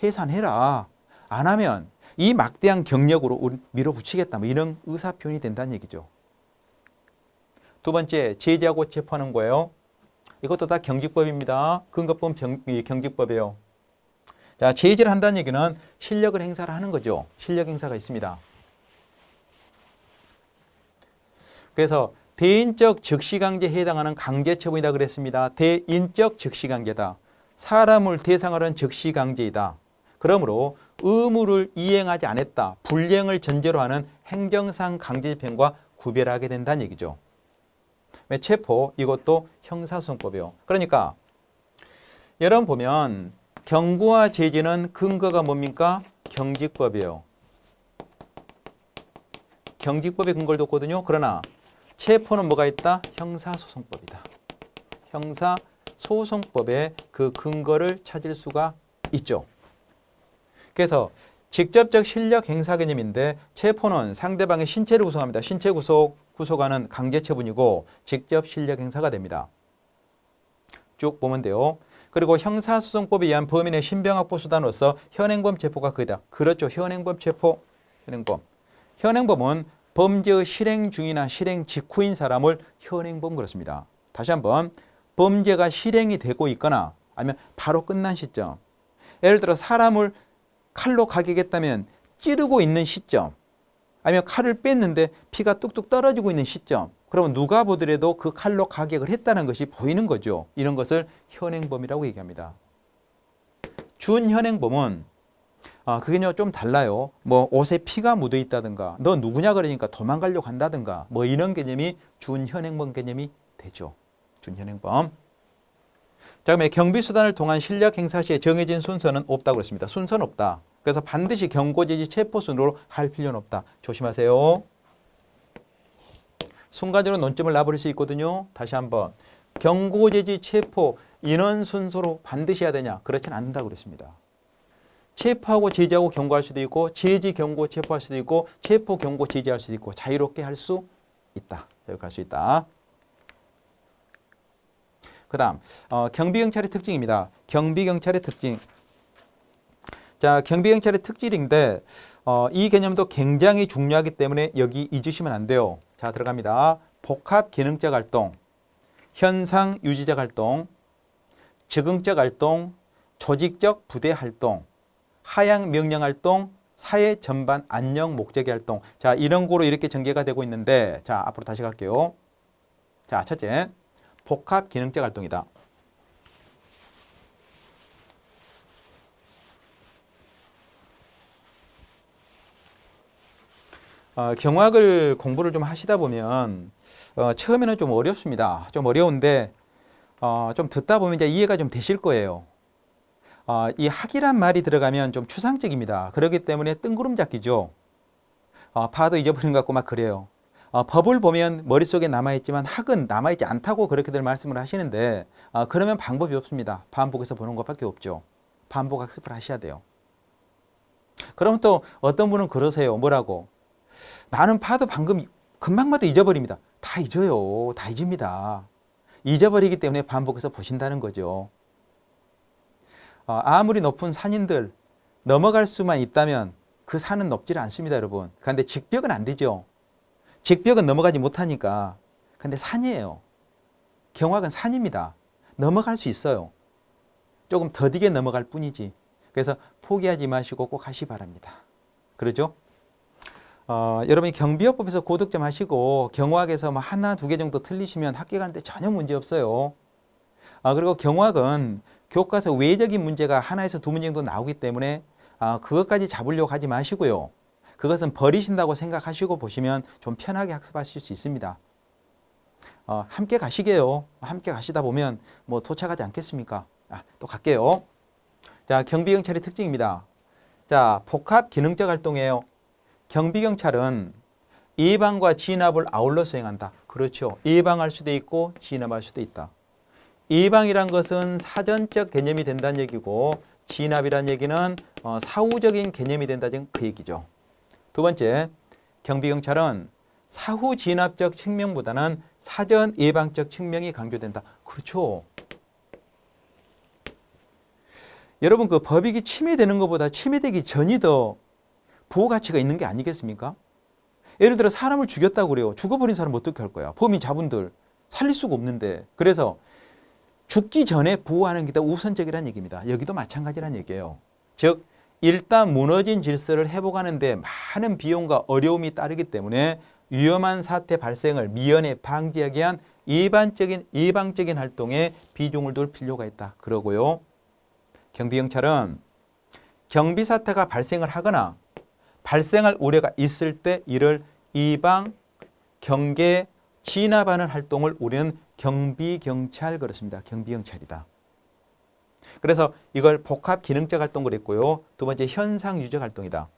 해산해라. 안 하면 이 막대한 경력으로 밀어붙이겠다. 뭐 이런 의사 표현이 된다는 얘기죠. 두 번째, 제지하고 체포하는 거예요. 이것도 다 경직법입니다. 근거법 경직법이에요. 자, 제지를 한다는 얘기는 실력을 행사를 하는 거죠. 실력 행사가 있습니다. 그래서 대인적 즉시강제에 해당하는 강제처분이다 그랬습니다. 대인적 즉시강제다. 사람을 대상으로 한 즉시강제이다. 그러므로 의무를 이행하지 않았다. 불이행을 전제로 하는 행정상 강제집행과 구별하게 된다는 얘기죠. 체포, 이것도 형사소송법이에요. 그러니까 여러분 보면 경고와 제지는 근거가 뭡니까? 경직법이에요. 경직법의 근거를 뒀거든요. 그러나 체포는 뭐가 있다? 형사소송법이다. 형사소송법의 그 근거를 찾을 수가 있죠. 그래서 직접적 실력 행사 개념인데 체포는 상대방의 신체를 구속합니다. 신체 구속하는 강제처분이고 직접 실력 행사가 됩니다. 쭉 보면 돼요. 그리고 형사소송법에 의한 범인의 신병확보 수단으로서 현행범 체포가 그이다. 그렇죠. 현행범 체포, 현행범. 현행범은 범죄의 실행 중이나 실행 직후인 사람을 현행범 그렇습니다. 다시 한번 범죄가 실행이 되고 있거나 아니면 바로 끝난 시점. 예를 들어 사람을 칼로 가격했다면 찌르고 있는 시점. 아니면 칼을 뺐는데 피가 뚝뚝 떨어지고 있는 시점. 그러면 누가 보더라도 그 칼로 가격을 했다는 것이 보이는 거죠. 이런 것을 현행범이라고 얘기합니다. 준현행범은 그게 좀 달라요. 뭐 옷에 피가 묻어 있다든가 너 누구냐 그러니까 도망가려고 한다든가 뭐 이런 개념이 준현행범 개념이 되죠. 준현행범. 자, 그러면 경비수단을 통한 실력 행사 시에 정해진 순서는 없다고 그랬습니다. 순서는 없다. 그래서 반드시 경고, 제지, 체포 순으로 할 필요는 없다. 조심하세요. 순간적으로 논점을 놔버릴 수 있거든요. 다시 한번. 경고, 제지, 체포 이런 순서로 반드시 해야 되냐? 그렇진 않는다고 그랬습니다. 체포하고 제지하고 경고할 수도 있고 제지, 경고, 체포할 수도 있고 체포, 경고, 제지할 수도 있고 자유롭게 할 수 있다. 자유롭게 할 수 있다. 그 다음 경비경찰의 특징입니다. 경비경찰의 특징. 자, 경비경찰의 특징인데 이 개념도 굉장히 중요하기 때문에 여기 잊으시면 안 돼요. 자, 들어갑니다. 복합기능적 활동, 현상 유지적 활동, 적응적 활동, 조직적 부대 활동, 하향 명령 활동, 사회 전반 안녕 목적의 활동. 자, 이런 거로 이렇게 전개가 되고 있는데 자, 앞으로 다시 갈게요. 자, 첫째. 복합 기능적 활동이다. 경화학을 공부를 좀 하시다 보면 처음에는 좀 어렵습니다. 좀 어려운데 좀 듣다 보면 이제 이해가 좀 되실 거예요. 이 학이란 말이 들어가면 좀 추상적입니다. 그렇기 때문에 뜬구름 잡기죠. 봐도 잊어버린 것 같고 막 그래요. 법을 보면 머릿속에 남아있지만 학은 남아있지 않다고 그렇게들 말씀을 하시는데 그러면 방법이 없습니다. 반복해서 보는 것밖에 없죠. 반복 학습을 하셔야 돼요. 그럼 또 어떤 분은 그러세요. 뭐라고? 나는 봐도 금방 봐도 잊어버립니다. 다 잊어요. 다 잊습니다. 잊어버리기 때문에 반복해서 보신다는 거죠. 아무리 높은 산인들 넘어갈 수만 있다면 그 산은 높지를 않습니다, 여러분. 그런데 직벽은 안 되죠. 직벽은 넘어가지 못하니까. 근데 산이에요. 경화학은 산입니다. 넘어갈 수 있어요. 조금 더디게 넘어갈 뿐이지. 그래서 포기하지 마시고 꼭 하시 바랍니다. 그러죠? 여러분이 경비업법에서 고득점 하시고 경화학에서 뭐 하나, 두 개 정도 틀리시면 학교 가는데 전혀 문제 없어요. 그리고 경화학은 교과서 외적인 문제가 하나에서 두 문제 정도 나오기 때문에 그것까지 잡으려고 하지 마시고요. 그것은 버리신다고 생각하시고 보시면 좀 편하게 학습하실 수 있습니다. 함께 가시게요. 함께 가시다 보면 뭐 도착하지 않겠습니까? 또 갈게요. 자, 경비경찰의 특징입니다. 자, 복합 기능적 활동이에요. 경비경찰은 예방과 진압을 아울러 수행한다. 그렇죠. 예방할 수도 있고 진압할 수도 있다. 예방이란 것은 사전적 개념이 된다는 얘기고 진압이란 얘기는 사후적인 개념이 된다는 그 얘기죠. 두 번째, 경비경찰은 사후 진압적 측면보다는 사전 예방적 측면이 강조된다. 그렇죠. 여러분 그 법익이 침해되는 것보다 침해되기 전이 더 부호가치가 있는 게 아니겠습니까? 예를 들어 사람을 죽였다고 그래요. 죽어버린 사람 어떻게 할 거야? 범인 자분들 살릴 수가 없는데. 그래서 죽기 전에 보호하는 게 더 우선적이라는 얘기입니다. 여기도 마찬가지라는 얘기예요. 즉 일단 무너진 질서를 회복하는 데 많은 비용과 어려움이 따르기 때문에 위험한 사태 발생을 미연에 방지하기 위한 예방적인 활동에 비중을 둘 필요가 있다. 그러고요. 경비경찰은 경비 사태가 발생을 하거나 발생할 우려가 있을 때 이를 예방, 경계, 진압하는 활동을 우리는 경비경찰 그렇습니다. 경비경찰이다. 그래서 이걸 복합 기능적 활동 그랬고요. 두 번째 현상 유지적 활동이다.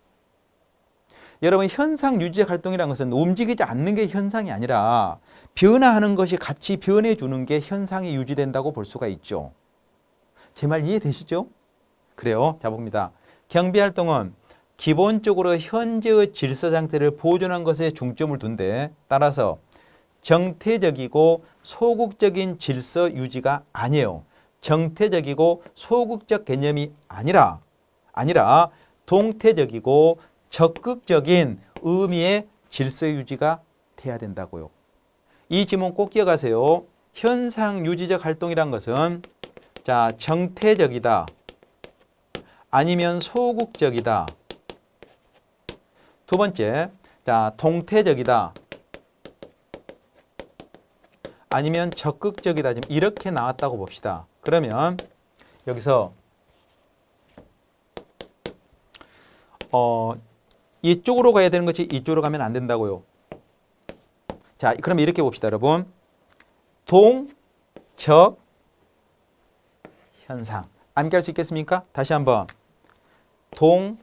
여러분 현상 유지적 활동이라는 것은 움직이지 않는 게 현상이 아니라 변화하는 것이 같이 변해 주는 게 현상이 유지된다고 볼 수가 있죠. 제 말 이해되시죠? 그래요. 자 봅니다. 경비 활동은 기본적으로 현재의 질서 상태를 보존한 것에 중점을 둔데 따라서 정태적이고 소극적인 질서 유지가 아니에요. 정태적이고 소극적 개념이 아니라 동태적이고 적극적인 의미의 질서 유지가 돼야 된다고요. 이 지문 꼭 기억하세요. 현상 유지적 활동이란 것은 자, 정태적이다. 아니면 소극적이다. 두 번째, 자, 동태적이다. 아니면 적극적이다. 지금 이렇게 나왔다고 봅시다. 그러면 여기서 이쪽으로 가야 되는 것이 이쪽으로 가면 안 된다고요. 자, 그럼 이렇게 봅시다, 여러분. 동, 적, 현상. 암기할 수 있겠습니까? 다시 한번. 동,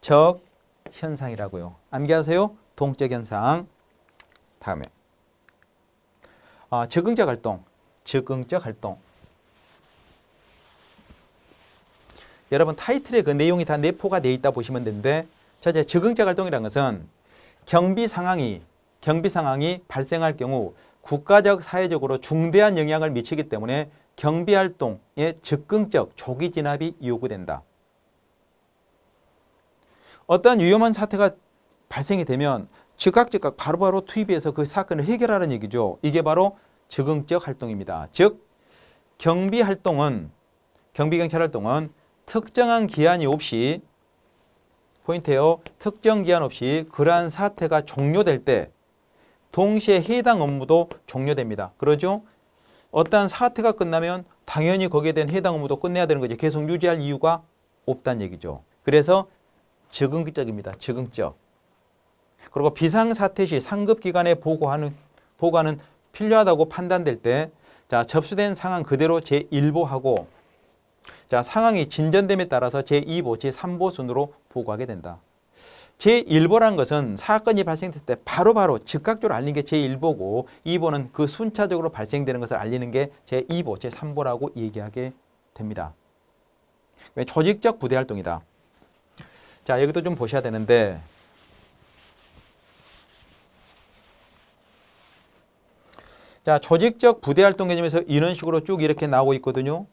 적, 현상이라고요. 암기하세요. 동적 현상. 다음에 적응적 활동. 적응적 활동. 여러분 타이틀에 그 내용이 다 내포가 되어 있다 보시면 되는데 첫째 적응적 활동이라는 것은 경비 상황이 발생할 경우 국가적 사회적으로 중대한 영향을 미치기 때문에 경비 활동의 적극적 조기 진압이 요구된다. 어떠한 위험한 사태가 발생이 되면 즉각 바로바로 투입해서 그 사건을 해결하는 얘기죠. 이게 바로 적응적 활동입니다. 즉 경비경찰 활동은 특정한 기한이 없이 포인트예요. 특정 기한 없이 그러한 사태가 종료될 때 동시에 해당 업무도 종료됩니다. 그러죠? 어떠한 사태가 끝나면 당연히 거기에 대한 해당 업무도 끝내야 되는 거죠. 계속 유지할 이유가 없다는 얘기죠. 그래서 적응적입니다. 적응적. 그리고 비상사태 시 상급기관에 보고하는 필요하다고 판단될 때 자, 접수된 상황 그대로 제1보하고 자, 상황이 진전됨에 따라서 제2보, 제3보 순으로 보고하게 된다. 제1보라는 것은 사건이 발생됐을 때 바로바로 즉각적으로 알리는 게 제1보고 2보는 그 순차적으로 발생되는 것을 알리는 게 제2보, 제3보라고 얘기하게 됩니다. 조직적 부대 활동이다. 자, 여기도 좀 보셔야 되는데 자, 조직적 부대 활동 개념에서 이런 식으로 쭉 이렇게 나오고 있거든요.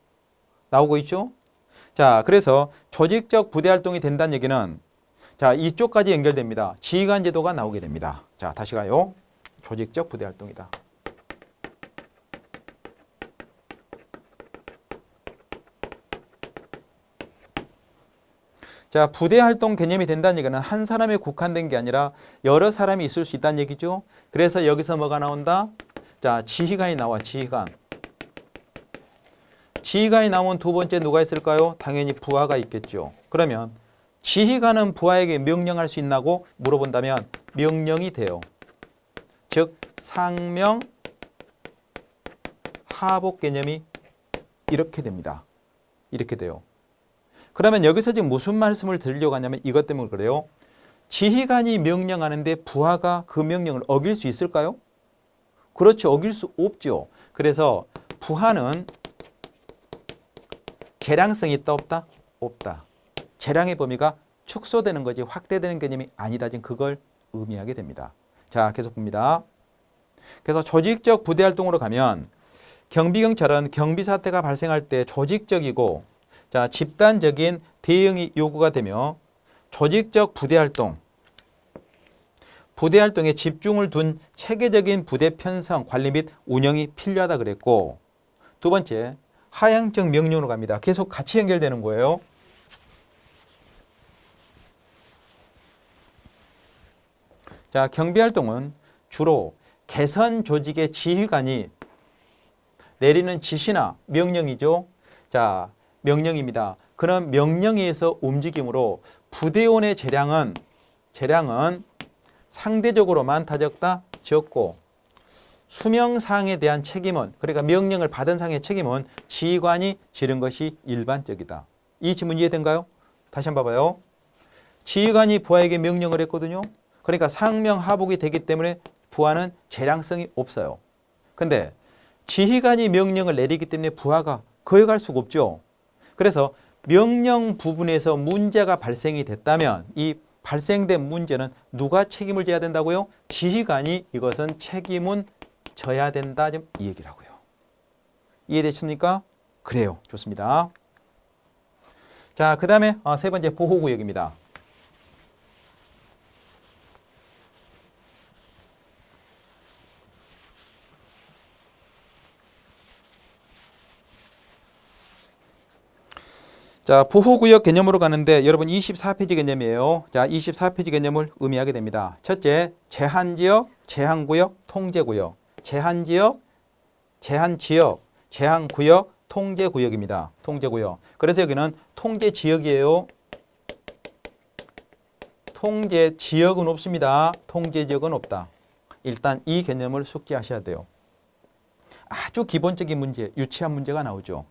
나오고 있죠? 자, 그래서 조직적 부대 활동이 된다는 얘기는 자, 이쪽까지 연결됩니다. 지휘관 제도가 나오게 됩니다. 자, 다시 가요. 조직적 부대 활동이다. 자, 부대 활동 개념이 된다는 얘기는 한 사람에 국한된 게 아니라 여러 사람이 있을 수 있다는 얘기죠. 그래서 여기서 뭐가 나온다? 자, 지휘관이 나와, 지휘관. 지휘관이 나오면 두 번째 누가 있을까요? 당연히 부하가 있겠죠. 그러면 지휘관은 부하에게 명령할 수 있나고 물어본다면 명령이 돼요. 즉 상명 하복 개념이 이렇게 됩니다. 이렇게 돼요. 그러면 여기서 지금 무슨 말씀을 드리려고 하냐면 이것 때문에 그래요. 지휘관이 명령하는데 부하가 그 명령을 어길 수 있을까요? 그렇죠. 어길 수 없죠. 그래서 부하는 재량성이 있다 없다? 없다. 재량의 범위가 축소되는 거지 확대되는 개념이 아니다. 지금 그걸 의미하게 됩니다. 자, 계속 봅니다. 그래서 조직적 부대 활동으로 가면 경비경찰은 경비 사태가 발생할 때 조직적이고 자, 집단적인 대응이 요구가 되며 조직적 부대 활동에 집중을 둔 체계적인 부대 편성, 관리 및 운영이 필요하다 그랬고 두 번째, 하향적 명령으로 갑니다. 계속 같이 연결되는 거예요. 자, 경비활동은 주로 개선 조직의 지휘관이 내리는 지시나 명령이죠. 자, 명령입니다. 그런 명령에 의해서 움직임으로 부대원의 재량은 상대적으로 많다 적다 적고 수명사항에 대한 책임은 그러니까 명령을 받은 상의 책임은 지휘관이 지른 것이 일반적이다. 이 지문 이해된가요? 다시 한번 봐봐요. 지휘관이 부하에게 명령을 했거든요. 그러니까 상명하복이 되기 때문에 부하는 재량성이 없어요. 근데 지휘관이 명령을 내리기 때문에 부하가 거역할 수가 없죠. 그래서 명령 부분에서 문제가 발생이 됐다면 이 발생된 문제는 누가 책임을 져야 된다고요? 지휘관이 이것은 책임은 져야 된다. 이 얘기라고요. 이해되십니까? 그래요. 좋습니다. 자, 그 다음에 세 번째 보호구역입니다. 자, 보호구역 개념으로 가는데 여러분 24페이지 개념이에요. 자, 24페이지 개념을 의미하게 됩니다. 첫째, 제한지역, 제한구역, 통제구역. 제한지역, 제한지역, 제한구역, 통제구역입니다. 통제구역. 그래서 여기는 통제지역이에요. 통제지역은 없습니다. 통제지역은 없다. 일단 이 개념을 숙지하셔야 돼요. 아주 기본적인 문제, 유치한 문제가 나오죠.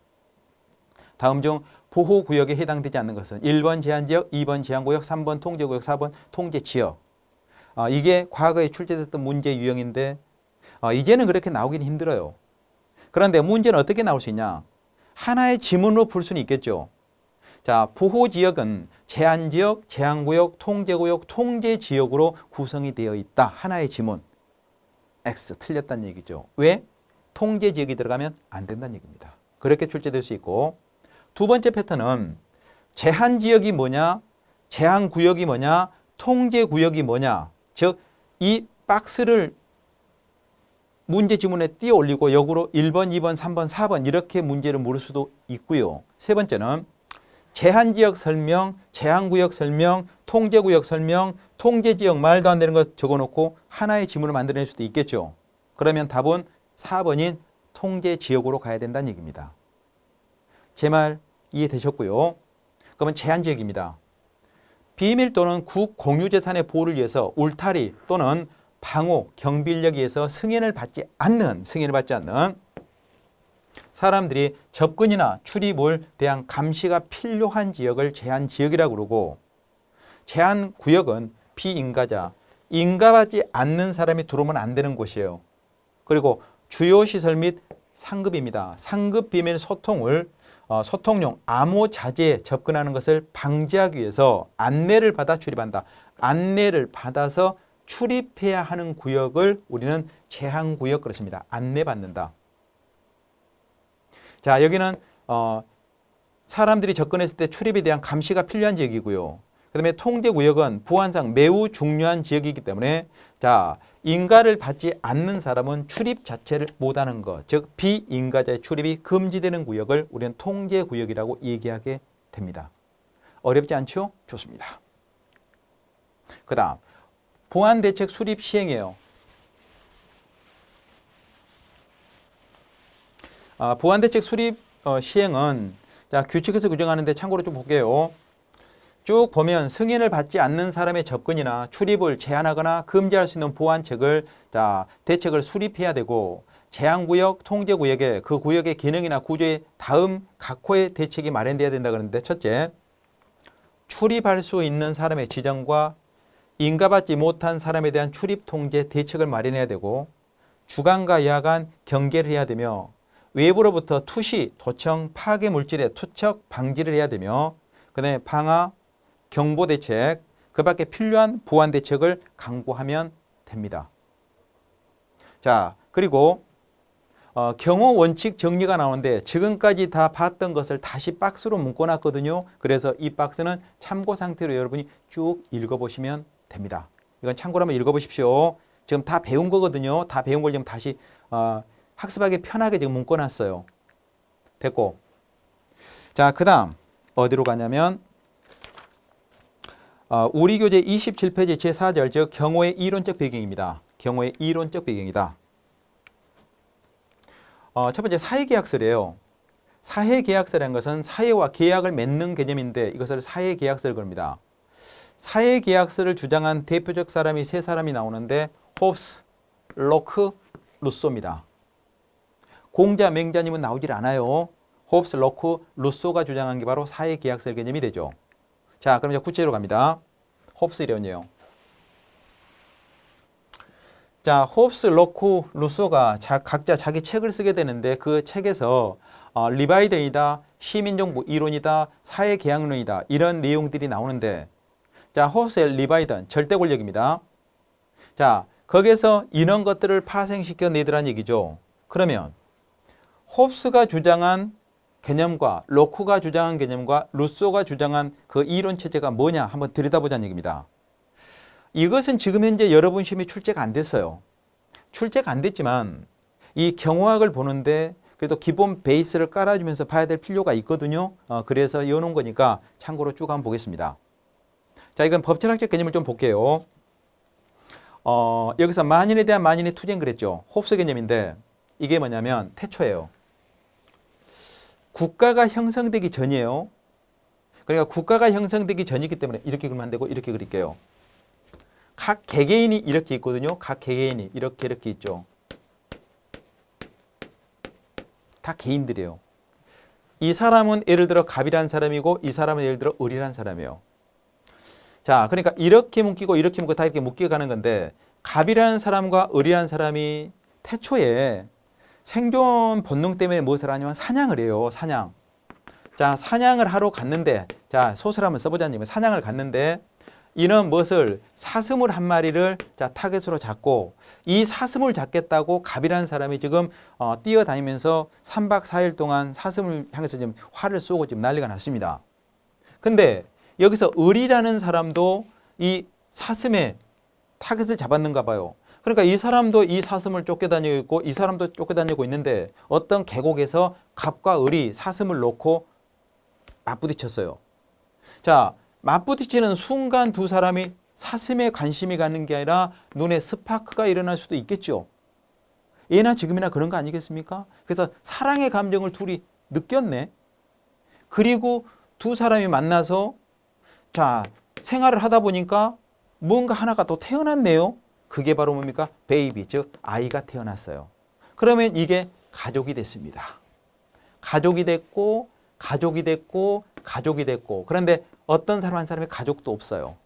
다음 중 보호구역에 해당되지 않는 것은 1번 제한지역, 2번 제한구역, 3번 통제구역, 4번 통제지역. 이게 과거에 출제됐던 문제 유형인데 이제는 그렇게 나오기는 힘들어요. 그런데 문제는 어떻게 나올 수 있냐? 하나의 지문으로 풀 수는 있겠죠. 자, 보호지역은 제한지역, 제한구역, 통제구역, 통제지역으로 구성이 되어 있다. 하나의 지문. X 틀렸다는 얘기죠. 왜? 통제지역이 들어가면 안 된다는 얘기입니다. 그렇게 출제될 수 있고 두 번째 패턴은 제한지역이 뭐냐, 제한구역이 뭐냐, 통제구역이 뭐냐. 즉, 이 박스를 문제 지문에 띄어 올리고 역으로 1번, 2번, 3번, 4번 이렇게 문제를 물을 수도 있고요. 세 번째는 제한지역 설명, 제한구역 설명, 통제구역 설명, 통제지역 말도 안 되는 거 적어놓고 하나의 지문을 만들어낼 수도 있겠죠. 그러면 답은 4번인 통제지역으로 가야 된다는 얘기입니다. 제 말 이해되셨고요. 그러면 제한지역입니다. 비밀 또는 국 공유재산의 보호를 위해서 울타리 또는 방호, 경비인력에 의해서 승인을 받지 않는 사람들이 접근이나 출입을 대한 감시가 필요한 지역을 제한지역이라고 그러고 제한구역은 비인가자, 인가받지 않는 사람이 들어오면 안 되는 곳이에요. 그리고 주요시설 및 상급입니다. 상급 비밀 소통용 암호 자재에 접근하는 것을 방지하기 위해서 안내를 받아 출입한다. 안내를 받아서 출입해야 하는 구역을 우리는 제한구역 그렇습니다. 안내받는다. 자, 여기는 사람들이 접근했을 때 출입에 대한 감시가 필요한 지역이고요. 그 다음에 통제구역은 보안상 매우 중요한 지역이기 때문에 자, 인가를 받지 않는 사람은 출입 자체를 못하는 것, 즉 비인가자의 출입이 금지되는 구역을 우리는 통제구역이라고 얘기하게 됩니다. 어렵지 않죠? 좋습니다. 그 다음 보안대책 수립 시행이에요. 보안대책 수립 시행은 자, 규칙에서 규정하는데 참고로 좀 볼게요. 쭉 보면 승인을 받지 않는 사람의 접근이나 출입을 제한하거나 금지할 수 있는 보안책을 대책을 수립해야 되고 제한구역, 통제구역에 그 구역의 기능이나 구조에 다음 각 호의 대책이 마련돼야 된다 그러는데 첫째, 출입할 수 있는 사람의 지정과 인가받지 못한 사람에 대한 출입 통제 대책을 마련해야 되고 주간과 야간 경계를 해야 되며 외부로부터 투시, 도청, 파괴 물질의 투척 방지를 해야 되며 그 다음에 방화, 경보 대책, 그 밖에 필요한 보안 대책을 강구하면 됩니다. 자, 그리고 경호 원칙 정리가 나오는데 지금까지 다 봤던 것을 다시 박스로 묶어놨거든요. 그래서 이 박스는 참고 상태로 여러분이 쭉 읽어보시면 됩니다. 이건 참고로 한번 읽어보십시오. 지금 다 배운 거거든요. 다 배운 걸 지금 다시 학습하기 편하게 지금 묶어놨어요. 됐고. 자, 그 다음 어디로 가냐면 우리 교재 27페이지 제4절, 즉 경호의 이론적 배경입니다. 경호의 이론적 배경이다. 첫 번째 사회계약서래요. 사회계약서라는 것은 사회와 계약을 맺는 개념인데 이것을 사회계약서를 겁니다. 사회계약서를 주장한 대표적 사람이 세 사람이 나오는데 홉스, 로크, 루소입니다. 공자, 맹자님은 나오질 않아요. 홉스, 로크, 루소가 주장한 게 바로 사회계약서의 개념이 되죠. 자, 그럼 이제 구체로 갑니다. 홉스 이론이에요. 자, 홉스, 로크, 루소가 각자 자기 책을 쓰게 되는데 그 책에서 리바이던이다, 시민정부 이론이다, 사회계약론이다 이런 내용들이 나오는데 자, 홉스의 리바이던, 절대 권력입니다. 자, 거기에서 이런 것들을 파생시켜 내더란 얘기죠. 그러면 홉스가 주장한 개념과 로크가 주장한 개념과 루소가 주장한 그 이론 체제가 뭐냐 한번 들여다보자는 얘기입니다. 이것은 지금 현재 여러분 시험에 출제가 안 됐어요. 출제가 안 됐지만 이 경호학을 보는데 그래도 기본 베이스를 깔아주면서 봐야 될 필요가 있거든요. 그래서 이어놓은 거니까 참고로 쭉 한번 보겠습니다. 자, 이건 법철학적 개념을 좀 볼게요. 여기서 만인에 대한 만인의 투쟁 그랬죠. 홉스 개념인데 이게 뭐냐면 태초예요. 국가가 형성되기 전이에요. 그러니까 국가가 형성되기 전이기 때문에 이렇게 그리면 안 되고 이렇게 그릴게요. 각 개개인이 이렇게 있거든요. 각 개개인이 이렇게 있죠. 다 개인들이에요. 이 사람은 예를 들어 갑이라는 사람이고 이 사람은 예를 들어 을이라는 사람이에요. 자, 그러니까 이렇게 묶이고 이렇게 묶고 다 이렇게 묶여가는 건데 갑이라는 사람과 을이라는 사람이 태초에 생존 본능 때문에 무엇을 하냐면 사냥을 해요. 사냥. 자, 사냥을 하러 갔는데 자, 소설 한번 써보자면 사냥을 갔는데 이는 무엇을 사슴을 한 마리를 자, 타겟으로 잡고 이 사슴을 잡겠다고 갑이라는 사람이 지금 뛰어다니면서 3박 4일 동안 사슴을 향해서 지금 활을 쏘고 지금 난리가 났습니다. 근데 여기서 을이라는 사람도 이 사슴의 타겟을 잡았는가 봐요. 그러니까 이 사람도 이 사슴을 쫓겨다니고 있고 이 사람도 쫓겨다니고 있는데 어떤 계곡에서 갑과 을이 사슴을 놓고 맞부딪혔어요. 자, 맞부딪히는 순간 두 사람이 사슴에 관심이 가는 게 아니라 눈에 스파크가 일어날 수도 있겠죠. 예나 지금이나 그런 거 아니겠습니까? 그래서 사랑의 감정을 둘이 느꼈네. 그리고 두 사람이 만나서 자, 생활을 하다 보니까 뭔가 하나가 또 태어났네요. 그게 바로 뭡니까? 베이비, 즉 아이가 태어났어요. 그러면 이게 가족이 됐습니다. 가족이 됐고 가족이 됐고 가족이 됐고 그런데 어떤 사람 한 사람의 가족도 없어요.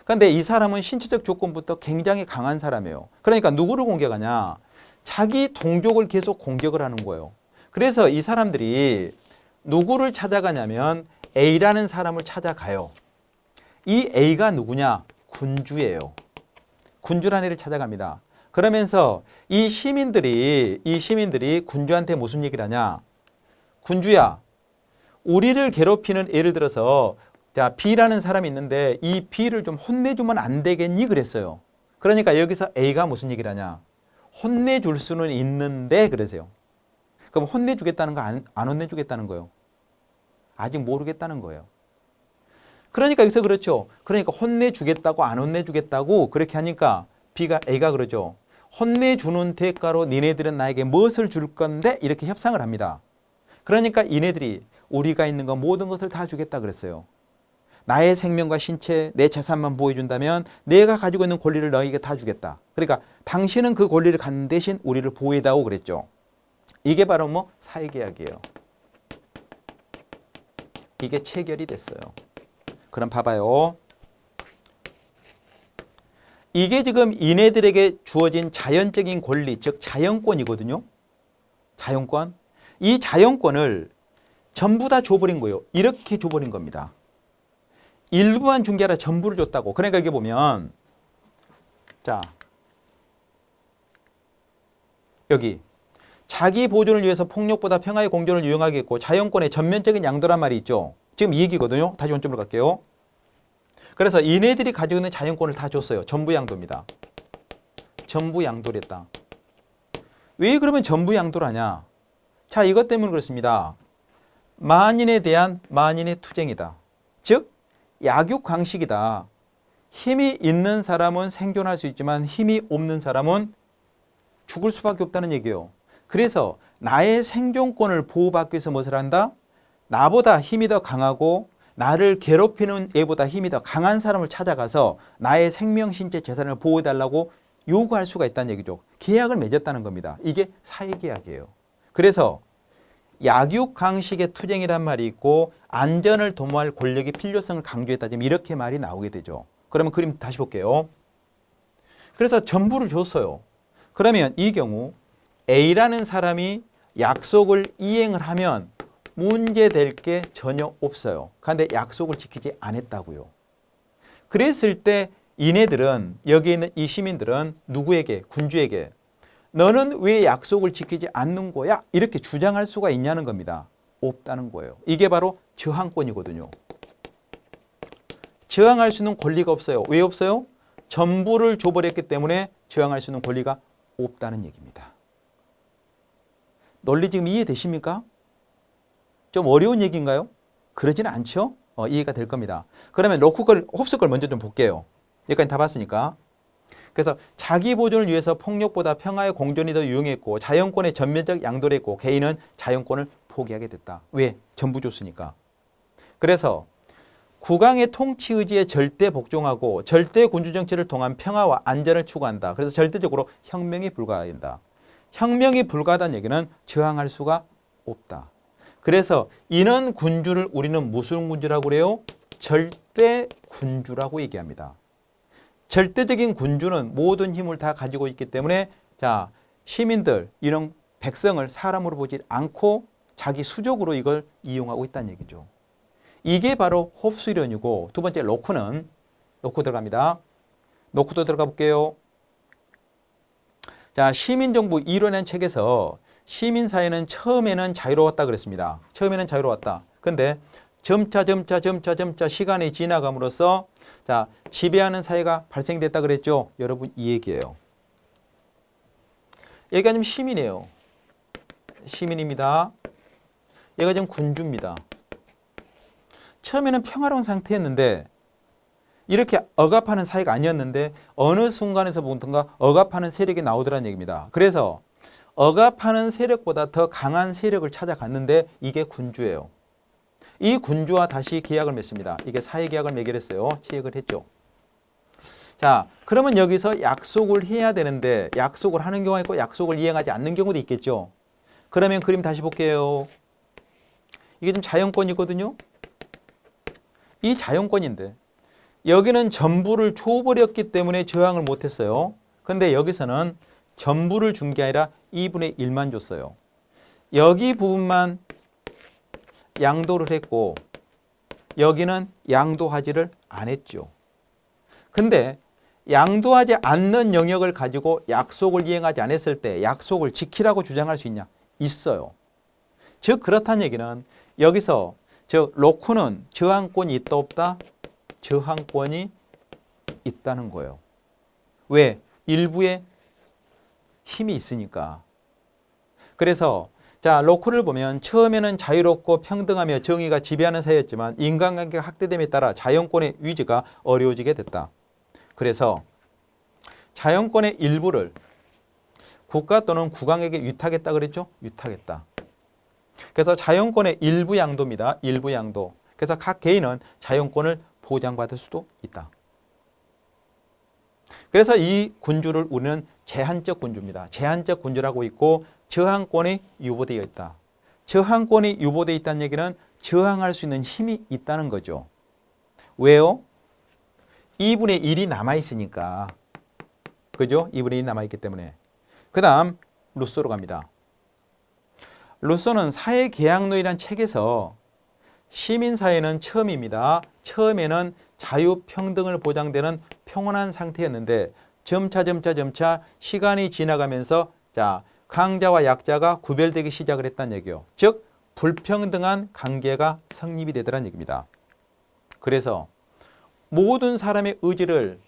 그런데 이 사람은 신체적 조건부터 굉장히 강한 사람이에요. 그러니까 누구를 공격하냐? 자기 동족을 계속 공격을 하는 거예요. 그래서 이 사람들이 누구를 찾아가냐면 A라는 사람을 찾아가요. 이 A가 누구냐? 군주예요. 군주라는 애를 찾아갑니다. 그러면서 이 시민들이 군주한테 무슨 얘기를 하냐? 군주야, 우리를 괴롭히는 예를 들어서 자, B라는 사람이 있는데 이 B를 좀 혼내주면 안 되겠니? 그랬어요. 그러니까 여기서 A가 무슨 얘기를 하냐? 혼내줄 수는 있는데 그러세요. 그럼 혼내주겠다는 거 안 혼내주겠다는 거예요? 아직 모르겠다는 거예요. 그러니까 여기서 그렇죠. 그러니까 혼내주겠다고 안 혼내주겠다고 그렇게 하니까 A가 그러죠. 혼내주는 대가로 니네들은 나에게 무엇을 줄 건데 이렇게 협상을 합니다. 그러니까 이네들이 우리가 있는 거 모든 것을 다 주겠다 그랬어요. 나의 생명과 신체, 내 재산만 보호해준다면 내가 가지고 있는 권리를 너에게 다 주겠다. 그러니까 당신은 그 권리를 갖는 대신 우리를 보호해다오 그랬죠. 이게 바로 뭐 사회계약이에요. 이게 체결이 됐어요. 그럼 봐봐요. 이게 지금 이네들에게 주어진 자연적인 권리, 즉 자연권이거든요. 자연권. 이 자연권을 전부 다 줘버린 거예요. 이렇게 줘버린 겁니다. 일부만 준 게 아니라 전부를 줬다고. 그러니까 이게 보면 자, 여기 자기 보존을 위해서 폭력보다 평화의 공존을 유용하겠고 자연권의 전면적인 양도란 말이 있죠. 지금 이 얘기거든요. 다시 원점으로 갈게요. 그래서 이네들이 가지고 있는 자연권을 다 줬어요. 전부 양도입니다. 전부 양도를 했다. 왜 그러면 전부 양도를 하냐? 자, 이것 때문에 그렇습니다. 만인에 대한 만인의 투쟁이다. 즉 약육강식이다. 힘이 있는 사람은 생존할 수 있지만 힘이 없는 사람은 죽을 수밖에 없다는 얘기예요. 그래서 나의 생존권을 보호받기 위해서 무엇을 한다? 나보다 힘이 더 강하고 나를 괴롭히는 애보다 힘이 더 강한 사람을 찾아가서 나의 생명, 신체, 재산을 보호해달라고 요구할 수가 있다는 얘기죠. 계약을 맺었다는 겁니다. 이게 사회계약이에요. 그래서 약육강식의 투쟁이란 말이 있고 안전을 도모할 권력의 필요성을 강조했다. 지금 이렇게 말이 나오게 되죠. 그러면 그림 다시 볼게요. 그래서 전부를 줬어요. 그러면 이 경우 A라는 사람이 약속을 이행을 하면 문제될 게 전혀 없어요. 그런데 약속을 지키지 않았다고요. 그랬을 때 이네들은 여기 있는 이 시민들은 누구에게? 군주에게 너는 왜 약속을 지키지 않는 거야? 이렇게 주장할 수가 있냐는 겁니다. 없다는 거예요. 이게 바로 저항권이거든요. 저항할 수 있는 권리가 없어요. 왜 없어요? 전부를 줘버렸기 때문에 저항할 수 있는 권리가 없다는 얘기입니다. 논리 지금 이해되십니까? 좀 어려운 얘기인가요? 그러지는 않죠? 이해가 될 겁니다. 그러면 홉스 걸 먼저 좀 볼게요. 여기까지 다 봤으니까. 그래서 자기 보존을 위해서 폭력보다 평화의 공존이 더 유용했고 자연권의 전면적 양도를 했고 개인은 자연권을 포기하게 됐다. 왜? 전부 줬으니까. 그래서 국왕의 통치 의지에 절대 복종하고 절대 군주 정치를 통한 평화와 안전을 추구한다. 그래서 절대적으로 혁명이 불가한다. 혁명이 불가하다는 얘기는 저항할 수가 없다. 그래서 이런 군주를 우리는 무슨 군주라고 그래요? 절대 군주라고 얘기합니다. 절대적인 군주는 모든 힘을 다 가지고 있기 때문에 자, 시민들, 이런 백성을 사람으로 보지 않고 자기 수적으로 이걸 이용하고 있다는 얘기죠. 이게 바로 홉스 이론이고 두 번째 로크는 로크 들어갑니다. 로크도 들어가 볼게요. 자, 시민정부 이론이라는 책에서 시민사회는 처음에는 자유로웠다 그랬습니다. 처음에는 자유로웠다. 근데 점차 시간이 지나감으로써 자, 지배하는 사회가 발생됐다 그랬죠. 여러분 이 얘기예요. 얘가 지금 시민이에요. 시민입니다. 얘가 지금 군주입니다. 처음에는 평화로운 상태였는데 이렇게 억압하는 사회가 아니었는데 어느 순간에서부터인가 억압하는 세력이 나오더라는 얘기입니다. 그래서 억압하는 세력보다 더 강한 세력을 찾아갔는데 이게 군주예요. 이 군주와 다시 계약을 맺습니다. 이게 사회계약을 맺기로 했어요. 취획을 했죠. 자, 그러면 여기서 약속을 해야 되는데 약속을 하는 경우가 있고 약속을 이행하지 않는 경우도 있겠죠. 그러면 그림 다시 볼게요. 이게 좀 자연권이거든요. 이 자연권인데 여기는 전부를 줘버렸기 때문에 저항을 못했어요. 근데 여기서는 전부를 준 게 아니라 2분의 1만 줬어요. 여기 부분만 양도를 했고 여기는 양도하지를 안 했죠. 근데 양도하지 않는 영역을 가지고 약속을 이행하지 않았을 때 약속을 지키라고 주장할 수 있냐? 있어요. 즉 그렇다는 얘기는 여기서 즉 로크는 저항권이 있다 없다? 저항권이 있다는 거예요. 왜? 일부의 힘이 있으니까. 그래서 자, 로크를 보면 처음에는 자유롭고 평등하며 정의가 지배하는 사회였지만 인간관계가 확대됨에 따라 자연권의 유지가 어려워지게 됐다. 그래서 자연권의 일부를 국가 또는 국왕에게 위탁했다 그랬죠? 위탁했다. 그래서 자연권의 일부 양도입니다. 일부 양도. 그래서 각 개인은 자연권을 보장받을 수도 있다. 그래서 이 군주를 우리는 제한적 군주입니다. 제한적 군주라고 있고 저항권이 유보되어 있다. 저항권이 유보되어 있다는 얘기는 저항할 수 있는 힘이 있다는 거죠. 왜요? 2분의 1이 남아있으니까. 그죠? 2분의 1이 남아있기 때문에. 그 다음 루소로 갑니다. 루소는 사회계약론이라는 책에서 시민사회는 처음입니다. 처음에는 자유평등을 보장되는 평온한 상태였는데 점차 시간이 지나가면서 자, 강자와 약자가 구별되기 시작을 했다는 얘기예요. 즉 불평등한 관계가 성립이 되더라는 얘기입니다. 그래서 모든 사람의 의지를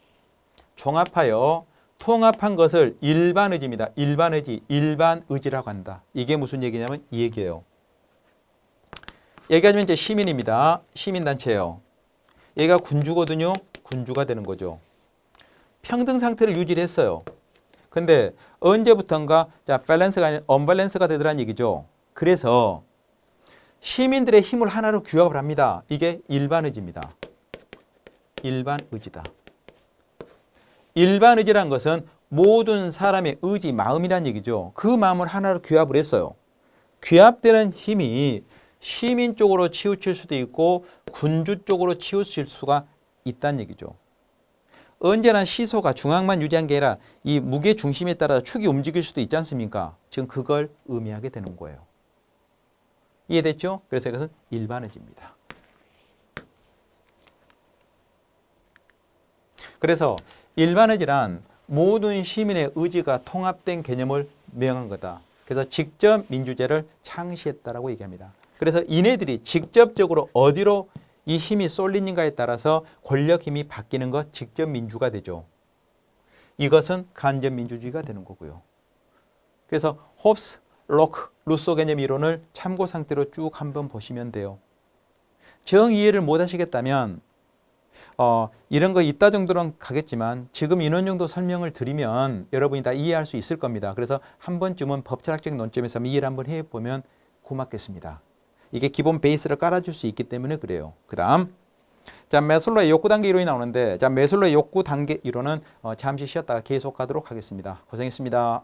종합하여 통합한 것을 일반의지입니다. 일반의지, 일반의지라고 한다. 이게 무슨 얘기냐면 이 얘기예요. 얘기하자면 이제 시민입니다. 시민단체예요. 얘가 군주거든요. 군주가 되는 거죠. 평등 상태를 유지를 했어요. 근데 언제부턴가 자, 밸런스가 아닌 언밸런스가 되더라는 얘기죠. 그래서 시민들의 힘을 하나로 규합을 합니다. 이게 일반의지입니다. 일반의지다. 일반의지란 것은 모든 사람의 의지, 마음이란 얘기죠. 그 마음을 하나로 규합을 했어요. 규합되는 힘이 시민 쪽으로 치우칠 수도 있고 군주 쪽으로 치우칠 수가 있다는 얘기죠. 언제나 시소가 중앙만 유지한 게 아니라 이 무게 중심에 따라 축이 움직일 수도 있지 않습니까? 지금 그걸 의미하게 되는 거예요. 이해됐죠? 그래서 이것은 일반의지입니다. 그래서 일반의지란 모든 시민의 의지가 통합된 개념을 명한 거다. 그래서 직접 민주제를 창시했다라고 얘기합니다. 그래서 이네들이 직접적으로 어디로 이 힘이 쏠리는가에 따라서 권력 힘이 바뀌는 것 직접 민주가 되죠. 이것은 간접 민주주의가 되는 거고요. 그래서 홉스, 로크, 루소 개념 이론을 참고 상태로 쭉 한번 보시면 돼요. 정 이해를 못 하시겠다면 이런 거 이따 정도는 가겠지만 지금 인원 정도 설명을 드리면 여러분이 다 이해할 수 있을 겁니다. 그래서 한 번쯤은 법철학적 논점에서 한번 이해를 한번 해보면 고맙겠습니다. 이게 기본 베이스를 깔아줄 수 있기 때문에 그래요. 그 다음 자 매슬로의 욕구 단계 이론이 나오는데 자 매슬로의 욕구 단계 이론은 잠시 쉬었다가 계속하도록 하겠습니다. 고생했습니다.